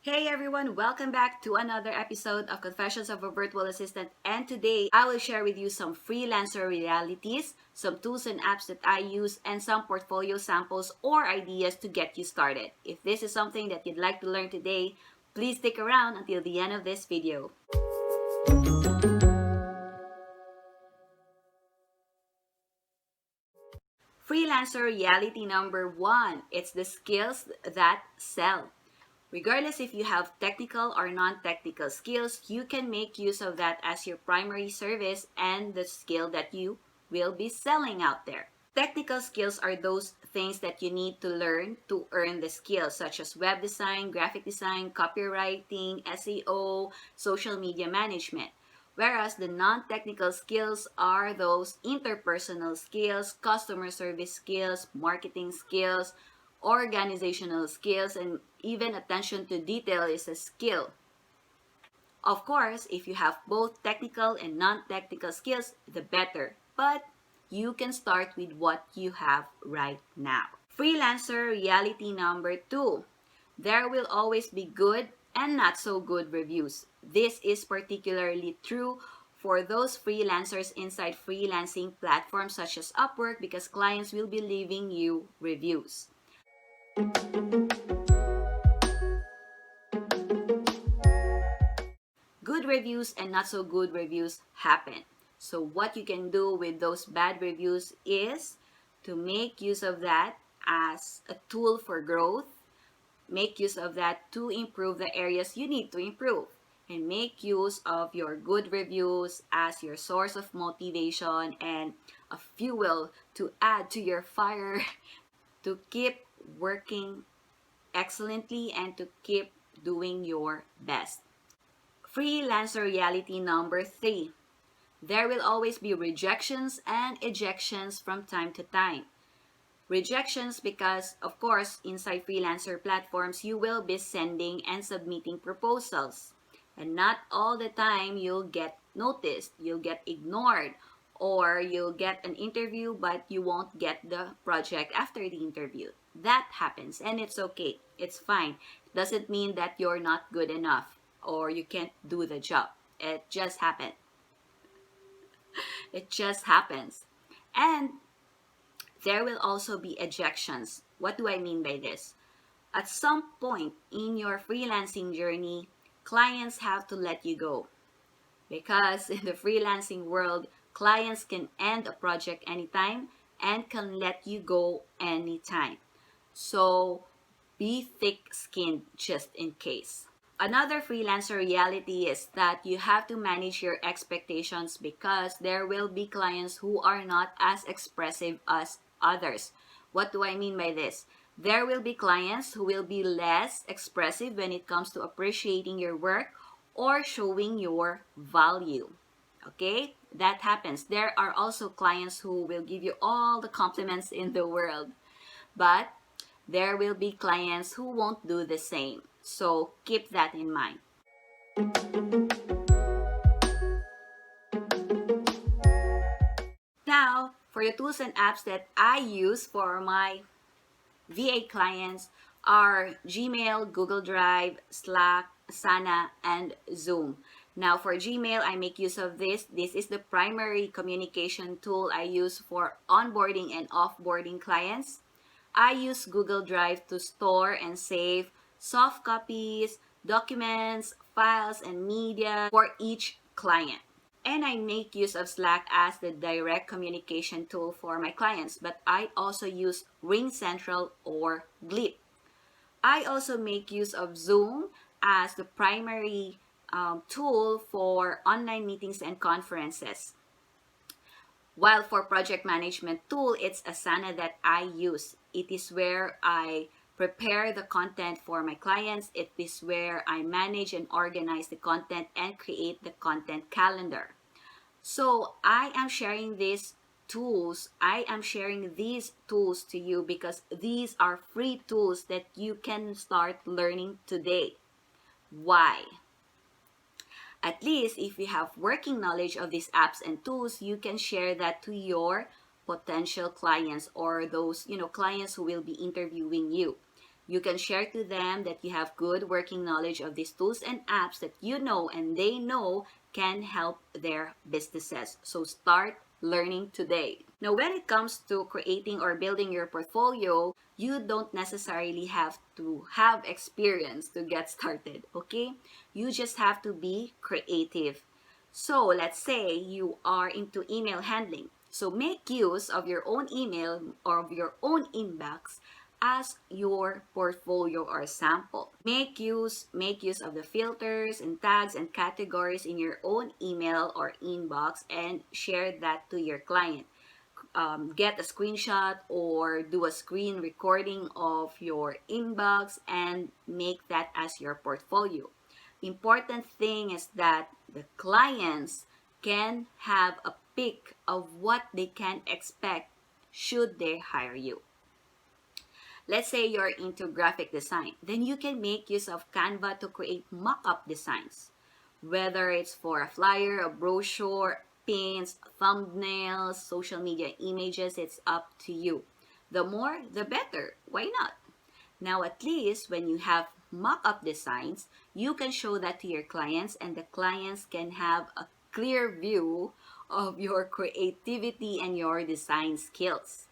Hey everyone, welcome back to another episode of Confessions of a Virtual Assistant. And today I will share with you some freelancer realities, some tools and apps that I use, and some portfolio samples or ideas to get you started. If this is something that you'd like to learn today, please stick around until the end of this video. Freelancer reality number one, it's the skills that sell. Regardless if you have technical or non-technical skills, you can make use of that as your primary service and the skill that you will be selling out there. Technical skills are those things that you need to learn to earn the skills, such as web design, graphic design, copywriting, SEO, social media management. Whereas the non-technical skills are those interpersonal skills, customer service skills, marketing skills, organizational skills, and even attention to detail is a skill. Of course, if you have both technical and non-technical skills, the better. But you can start with what you have right now. Freelancer reality number two. There will always be good and not so good reviews. This is particularly true for those freelancers inside freelancing platforms such as Upwork because clients will be leaving you reviews. Good reviews and not so good reviews happen. So what you can do with those bad reviews is to make use of that as a tool for growth, make use of that to improve the areas you need to improve, and make use of your good reviews as your source of motivation and a fuel to add to your fire to keep working excellently and to keep doing your best. Freelancer reality number three. There will always be rejections and ejections from time to time. Rejections because, of course, inside freelancer platforms, you will be sending and submitting proposals. And not all the time you'll get noticed, you'll get ignored, or you'll get an interview but you won't get the project after the interview. That happens and it's okay. It's fine. It doesn't mean that you're not good enough or you can't do the job. It just happened. It just happens. And there will also be ejections. What do I mean by this? At some point in your freelancing journey, clients have to let you go. Because in the freelancing world, clients can end a project anytime and can let you go anytime. So be thick-skinned just in case. Another freelancer reality is that you have to manage your expectations because there will be clients who are not as expressive as others. What do I mean by this? There will be clients who will be less expressive when it comes to appreciating your work or showing your value. Okay? That happens. There are also clients who will give you all the compliments in the world. But there will be clients who won't do the same. So keep that in mind. Now, for the tools and apps that I use for my VA clients are Gmail, Google Drive, Slack, Asana, and Zoom. Now for Gmail, I make use of this. This is the primary communication tool I use for onboarding and offboarding clients. I use Google Drive to store and save soft copies, documents, files, and media for each client. And I make use of Slack as the direct communication tool for my clients, but I also use RingCentral or Glip. I also make use of Zoom as the primary tool for online meetings and conferences. While for project management tool, it's Asana that I use. It is where I prepare the content for my clients. It is where I manage and organize the content and create the content calendar. So I am sharing these tools. I am sharing these tools to you because these are free tools that you can start learning today. Why? At least if you have working knowledge of these apps and tools, you can share that to your potential clients or those, clients who will be interviewing you. You can share to them that you have good working knowledge of these tools and apps that you know and they know can help their businesses. So start learning today. Now, when it comes to creating or building your portfolio, you don't necessarily have to have experience to get started, okay? You just have to be creative. So let's say you are into email handling. So make use of your own email or of your own inbox as your portfolio or sample. Make use of the filters and tags and categories in your own email or inbox and share that to your client. Get a screenshot or do a screen recording of your inbox and make that as your portfolio. Important thing is that the clients can have a pic of what they can expect should they hire you. Let's say you're into graphic design, then you can make use of Canva to create mock-up designs. Whether it's for a flyer, a brochure, pins, thumbnails, social media images, it's up to you. The more, the better. Why not? Now, at least when you have mock-up designs, you can show that to your clients and the clients can have a clear view of your creativity and your design skills.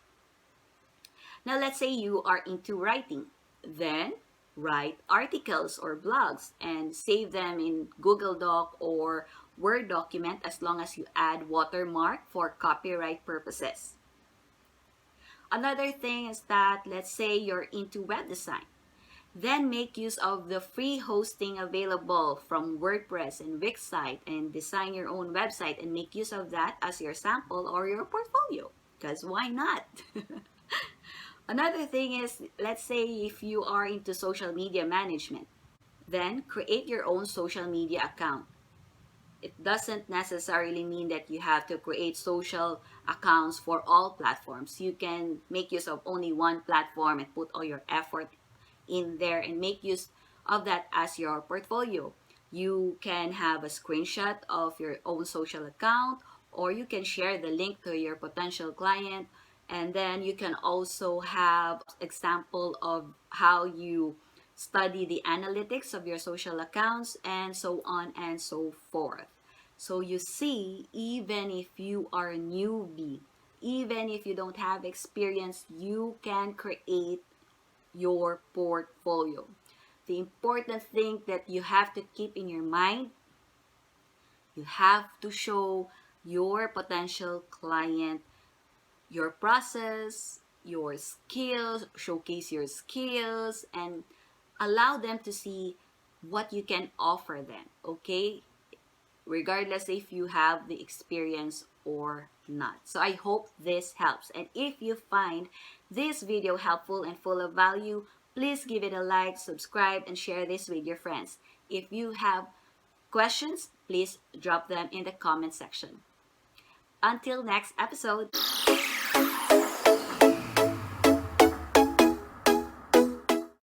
Now, let's say you are into writing. Then, write articles or blogs and save them in Google Doc or Word document as long as you add watermark for copyright purposes. Another thing is that, let's say you're into web design. Then make use of the free hosting available from WordPress and Wixsite and design your own website and make use of that as your sample or your portfolio. Because why not? Another thing is, let's say if you are into social media management, then create your own social media account. It doesn't necessarily mean that you have to create social accounts for all platforms. You can make use of only one platform and put all your effort in there and make use of that as your portfolio. You can have a screenshot of your own social account or you can share the link to your potential client, and then you can also have example of how you study the analytics of your social accounts and so on and so forth. So you see, even if you are a newbie, even if you don't have experience, you can create your portfolio. The important thing that you have to keep in your mind, you have to show your potential client your process, your skills, showcase your skills, and allow them to see what you can offer them, okay? Regardless if you have the experience or not. So I hope this helps. And if you find this video helpful and full of value, please give it a like, subscribe, and share this with your friends. If you have questions, please drop them in the comment section. Until next episode.